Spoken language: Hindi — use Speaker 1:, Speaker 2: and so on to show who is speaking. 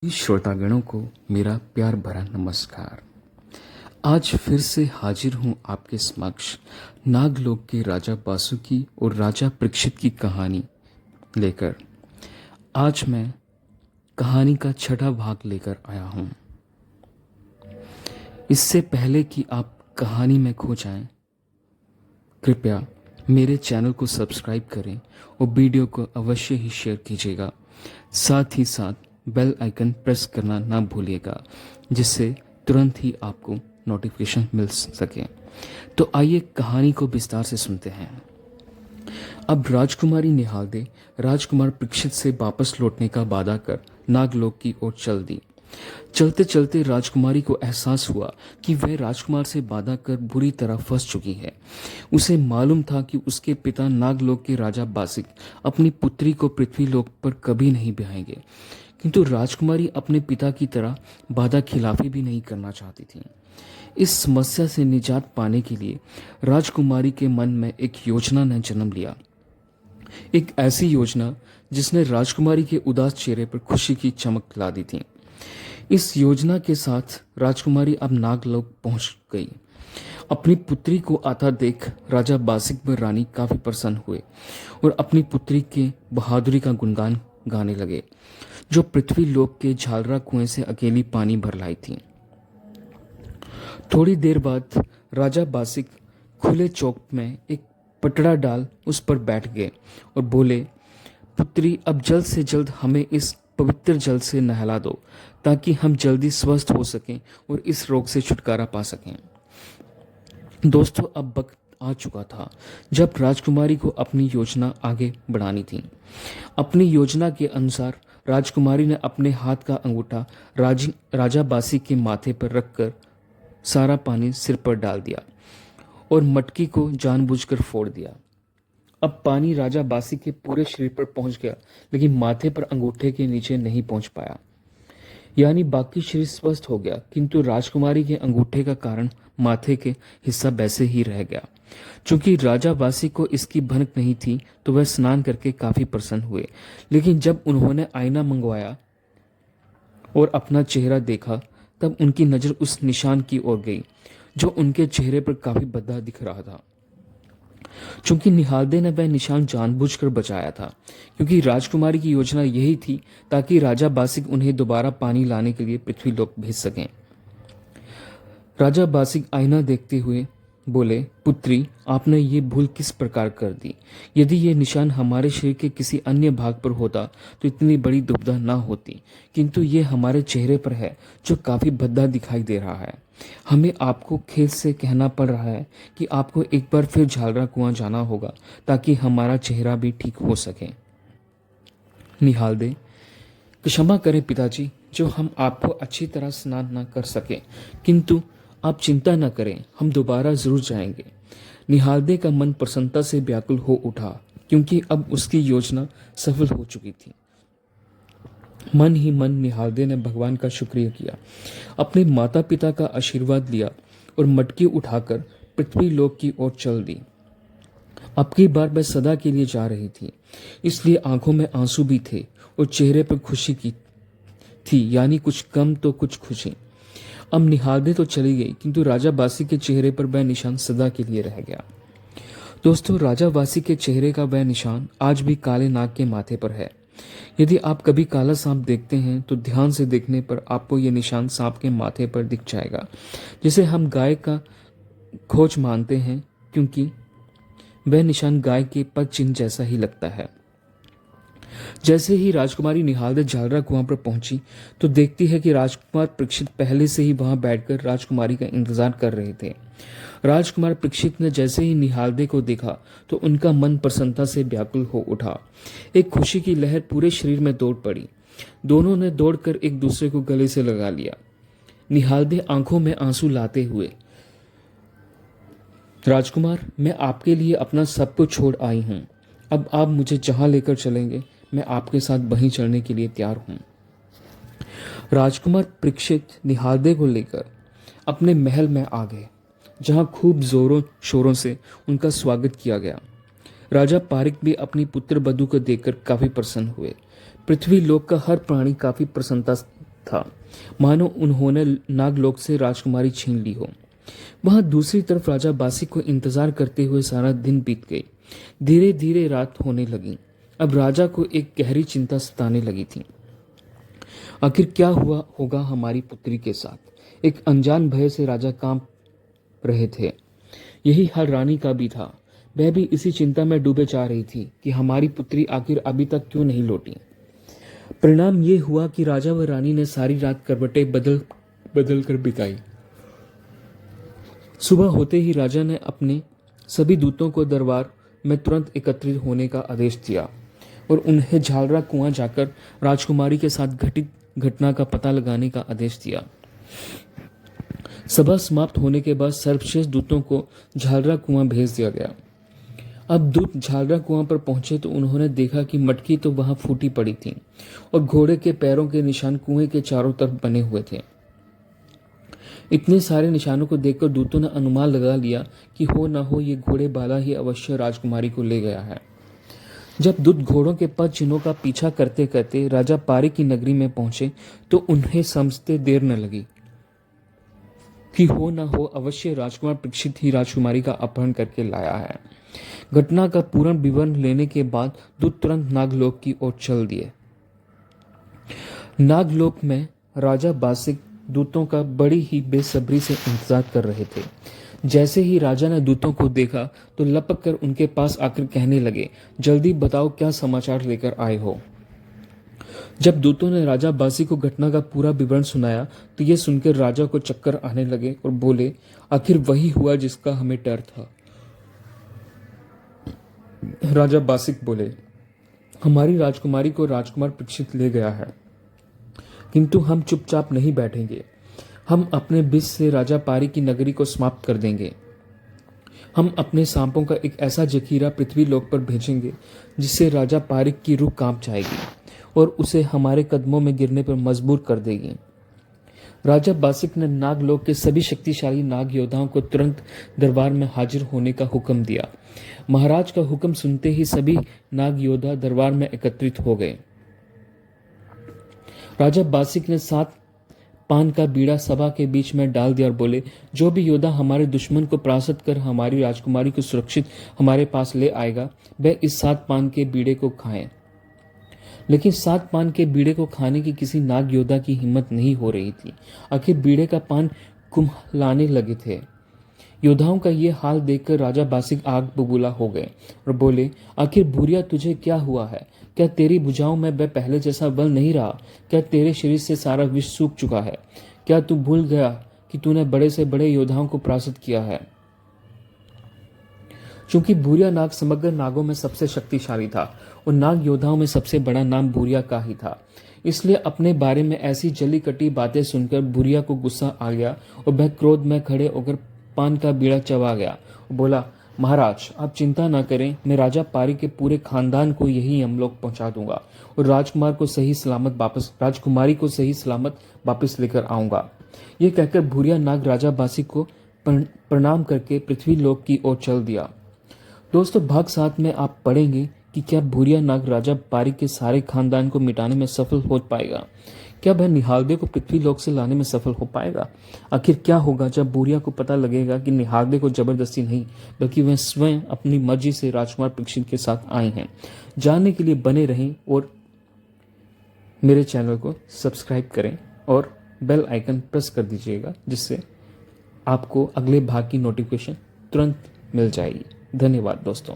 Speaker 1: श्रोतागणों को मेरा प्यार भरा नमस्कार। आज फिर से हाजिर हूँ आपके समक्ष नागलोक के राजा बासुकी और राजा परीक्षित की कहानी लेकर। आज मैं कहानी का छठा भाग लेकर आया हूँ। इससे पहले कि आप कहानी में खो जाएं, कृपया मेरे चैनल को सब्सक्राइब करें और वीडियो को अवश्य ही शेयर कीजिएगा। साथ ही साथ बेल आइकन प्रेस करना ना भूलिएगा, जिससे तुरंत ही आपको नोटिफिकेशन मिल सके। तो आइए कहानी को विस्तार से सुनते हैं। अब राजकुमारी निहालदे राजकुमार परीक्षित से वापस लौटने का वादा कर नागलोक की ओर चल दी। चलते चलते राजकुमारी को एहसास हुआ कि वह राजकुमार से वादा कर बुरी तरह फंस चुकी है। उसे मालूम था कि उसके पिता नागलोक के राजा बासिक अपनी पुत्री को पृथ्वीलोक पर कभी नहीं ब्याहेंगे, किंतु राजकुमारी अपने पिता की तरह वादा खिलाफी भी नहीं करना चाहती थी। इस समस्या से निजात पाने के लिए राजकुमारी के मन में एक योजना ने जन्म लिया। एक ऐसी योजना जिसने राजकुमारी के उदास चेहरे पर खुशी की चमक ला दी थी। इस योजना के साथ राजकुमारी अब नागलोक पहुंच गई। अपनी पुत्री को आता देख राजा बासिक व रानी काफी प्रसन्न हुए और अपनी पुत्री के बहादुरी का गुणगान गाने लगे, जो पृथ्वी लोक के झालरा कुएं से अकेली पानी भर लाई थी। थोड़ी देर बाद राजा बासिक खुले चौक में एक पटड़ा डाल उस पर बैठ गए और बोले, पुत्री, अब जल्द से जल्द हमें इस पवित्र जल से नहला दो, ताकि हम जल्दी स्वस्थ हो सकें और इस रोग से छुटकारा पा सकें। दोस्तों, अब वक्त आ चुका था जब राजकुमारी को अपनी योजना आगे बढ़ानी थी। अपनी योजना के अनुसार राजकुमारी ने अपने हाथ का अंगूठा राजा बासी के माथे पर रखकर सारा पानी सिर पर डाल दिया और मटकी को जानबूझकर फोड़ दिया। अब पानी राजा बासी के पूरे शरीर पर पहुंच गया, लेकिन माथे पर अंगूठे के नीचे नहीं पहुंच पाया। यानी बाकी शरीर स्वस्थ हो गया, किंतु राजकुमारी के अंगूठे का कारण माथे के हिस्सा वैसे ही रह गया। चूंकि राजा बासी को इसकी भनक नहीं थी, तो वह स्नान करके काफी प्रसन्न हुए। लेकिन जब उन्होंने आईना मंगवाया और अपना चेहरा देखा, तब उनकी नजर उस निशान की ओर गई जो उनके चेहरे पर काफी भद्दा दिख रहा था। चूंकि निहालदे ने वह निशान जानबूझकर बचाया था, क्योंकि राजकुमारी की योजना यही थी ताकि राजा बासिक उन्हें दोबारा पानी लाने के लिए पृथ्वीलोक भेज सकें। राजा बासिक आईना देखते हुए बोले, पुत्री, आपने ये भूल किस प्रकार कर दी? यदि ये निशान हमारे शरीर के किसी अन्य भाग पर होता तो इतनी बड़ी दुविधा ना होती, किंतु ये हमारे चेहरे पर है, जो काफी भद्दा दिखाई दे रहा है। हमें आपको खेद से कहना पड़ रहा है कि आपको एक बार फिर झालरा कुआं जाना होगा, ताकि हमारा चेहरा भी ठीक हो सके। निहालदे, क्षमा करें पिताजी, जो हम आपको अच्छी तरह स्नान न कर सके, किंतु आप चिंता न करें, हम दोबारा जरूर जाएंगे। निहालदे का मन प्रसन्नता से व्याकुल हो उठा, क्योंकि अब उसकी योजना सफल हो चुकी थी। मन ही मन निहालदे ने भगवान का शुक्रिया किया, अपने माता पिता का आशीर्वाद लिया और मटकी उठाकर पृथ्वी लोक की ओर चल दी। अब की बार वह सदा के लिए जा रही थी, इसलिए आंखों में आंसू भी थे और चेहरे पर खुशी की थी, यानी कुछ कम तो कुछ खुशी। अब निहालदे तो चली गई, किंतु राजा बासी के चेहरे पर वह निशान सदा के लिए रह गया। दोस्तों, राजा बासी के चेहरे का वह निशान आज भी काले नाग के माथे पर है। यदि आप कभी काला सांप देखते हैं तो ध्यान से देखने पर आपको यह निशान सांप के माथे पर दिख जाएगा, जिसे हम गाय का खोज मानते हैं, क्योंकि वह निशान गाय के पद चिन्ह जैसा ही लगता है। जैसे ही राजकुमारी निहालदे झालरा कुआं पर पहुंची तो देखती है कि राजकुमार परीक्षित पहले से ही वहां बैठकर राजकुमारी का इंतजार कर रहे थे। राजकुमार परीक्षित ने जैसे ही निहालदे को देखा तो उनका मन प्रसन्नता से व्याकुल हो उठा। एक खुशी की लहर पूरे शरीर में दौड़ पड़ी। दोनों ने दौड़कर एक दूसरे को गले से लगा लिया। निहालदे आंखों में आंसू लाते हुए, राजकुमार, मैं आपके लिए अपना सब कुछ छोड़ आई हूं। अब आप मुझे जहां लेकर चलेंगे, मैं आपके साथ वहीं चलने के लिए तैयार हूं। राजकुमार परीक्षित निहालदे को लेकर अपने महल में आ गए, जहां खूब जोरों शोरों से उनका स्वागत किया गया। राजा पारिक भी अपनी पुत्र वधू को देखकर काफी प्रसन्न हुए। पृथ्वी लोक का हर प्राणी काफी प्रसन्नता था, मानो उन्होंने नागलोक से राजकुमारी छीन ली हो। वहां दूसरी तरफ राजा बासिक को इंतजार करते हुए सारा दिन बीत गई। धीरे धीरे रात होने लगी। अब राजा को एक गहरी चिंता सताने लगी थी। आखिर क्या हुआ होगा हमारी पुत्री के साथ। एक अनजान भय से राजा कांप रहे थे। यही हाल रानी का भी था। वह भी इसी चिंता में डूबे जा रही थी कि हमारी पुत्री आखिर अभी तक क्यों नहीं लौटी। परिणाम ये हुआ कि राजा व रानी ने सारी रात करवटें बदल बदल कर बिताई। सुबह होते ही राजा ने अपने सभी दूतों को दरबार में तुरंत एकत्रित होने का आदेश दिया और उन्हें झालरा कुआं जाकर राजकुमारी के साथ घटित घटना का पता लगाने का आदेश दिया। सभा समाप्त होने के बाद सर्वश्रेष्ठ दूतों को झालरा कुआं भेज दिया गया। अब दूत झालरा कुआं पर पहुंचे तो उन्होंने देखा कि मटकी तो वहां फूटी पड़ी थी और घोड़े के पैरों के निशान कुएं के चारों तरफ बने हुए थे। इतने सारे निशानों को देखकर दूतों ने अनुमान लगा लिया कि हो न हो ये घोड़े बाला ही अवश्य राजकुमारी को ले गया है। जब दूत घोड़ों के पद चिन्हों का पीछा करते करते राजा पारी की नगरी में पहुंचे तो उन्हें समझते देर न लगी कि हो न हो अवश्य राजकुमार परीक्षित ही राजकुमारी का अपहरण करके लाया है। घटना का पूर्ण विवरण लेने के बाद दूत तुरंत नागलोक की ओर चल दिए। नागलोक में राजा बासिक दूतों का बड़ी ही बेसब्री से इंतजार कर रहे थे। जैसे ही राजा ने दूतों को देखा तो लपक कर उनके पास आकर कहने लगे, जल्दी बताओ क्या समाचार लेकर आए हो। जब दूतों ने राजा बासी को घटना का पूरा विवरण सुनाया तो ये सुनकर राजा को चक्कर आने लगे और बोले, आखिर वही हुआ जिसका हमें डर था। राजा बासिक बोले, हमारी राजकुमारी को राजकुमार परीक्षित ले गया है, किंतु हम चुपचाप नहीं बैठेंगे। हम अपने विष से राजा पारी की नगरी को समाप्त कर देंगे। हम अपने सांपों का एक ऐसा जखीरा पृथ्वी लोक पर भेजेंगे जिससे राजा पारिक की रूह कांप जाएगी और उसे हमारे कदमों में गिरने पर मजबूर कर देगी। राजा बासिक ने नागलोक के सभी शक्तिशाली नाग योद्धाओं को तुरंत दरबार में हाजिर होने का हुक्म दिया। महाराज का हुक्म सुनते ही सभी नाग योद्धा दरबार में एकत्रित हो गए। राजा बासिक ने 7 पान का बीड़ा सभा के बीच में डाल दिया और बोले, जो भी योद्धा हमारे दुश्मन को परास्त कर हमारी राजकुमारी को सुरक्षित हमारे पास ले आएगा वह इस 7 पान के बीड़े को खाएं। लेकिन 7 पान के बीड़े को खाने की किसी नाग योद्धा की हिम्मत नहीं हो रही थी। आखिर बीड़े का पान कुम्हलाने लगे थे। योद्धाओं का ये हाल देखकर राजा बासिक आग बबूला हो गए और बोले, आखिर भूरिया तुझे क्या हुआ है? क्या तेरी भुजाओं में वह पहले जैसा बल नहीं रहा? क्या तेरे शरीर से सारा विष सूख चुका है? क्या तू भूल गया कि तूने बड़े से बड़े योद्धाओं को परास्त किया है? चूंकि भूरिया नाग समग्र नागों में सबसे शक्तिशाली था और नाग योद्धाओं में सबसे बड़ा नाम भूरिया का ही था, इसलिए अपने बारे में ऐसी जली कटी बातें सुनकर भूरिया को गुस्सा आ गया और वह क्रोध में खड़े होकर पान का बीड़ा चबा गया और बोला, महाराज आप चिंता न करें, मैं राजा पारी के पूरे खानदान को यही यमलोक पहुंचा दूंगा और राजकुमारी को सही सलामत वापस लेकर आऊंगा। ये कहकर भूरिया नाग राजा बासिक को प्रणाम करके पृथ्वी लोक की ओर चल दिया। दोस्तों, भाग 7 में आप पढ़ेंगे कि क्या भूरिया नाग राजा पारी के सारे खानदान को मिटाने में सफल हो पाएगा। क्या वह निहालदे को पृथ्वी लोक से लाने में सफल हो पाएगा? आखिर क्या होगा जब भूरिया को पता लगेगा कि निहालदे को जबरदस्ती नहीं बल्कि वह स्वयं अपनी मर्जी से राजकुमार परीक्षित के साथ आए हैं? जानने के लिए बने रहें और मेरे चैनल को सब्सक्राइब करें और बेल आइकन प्रेस कर दीजिएगा, जिससे आपको अगले भाग की नोटिफिकेशन तुरंत मिल जाएगी। धन्यवाद दोस्तों।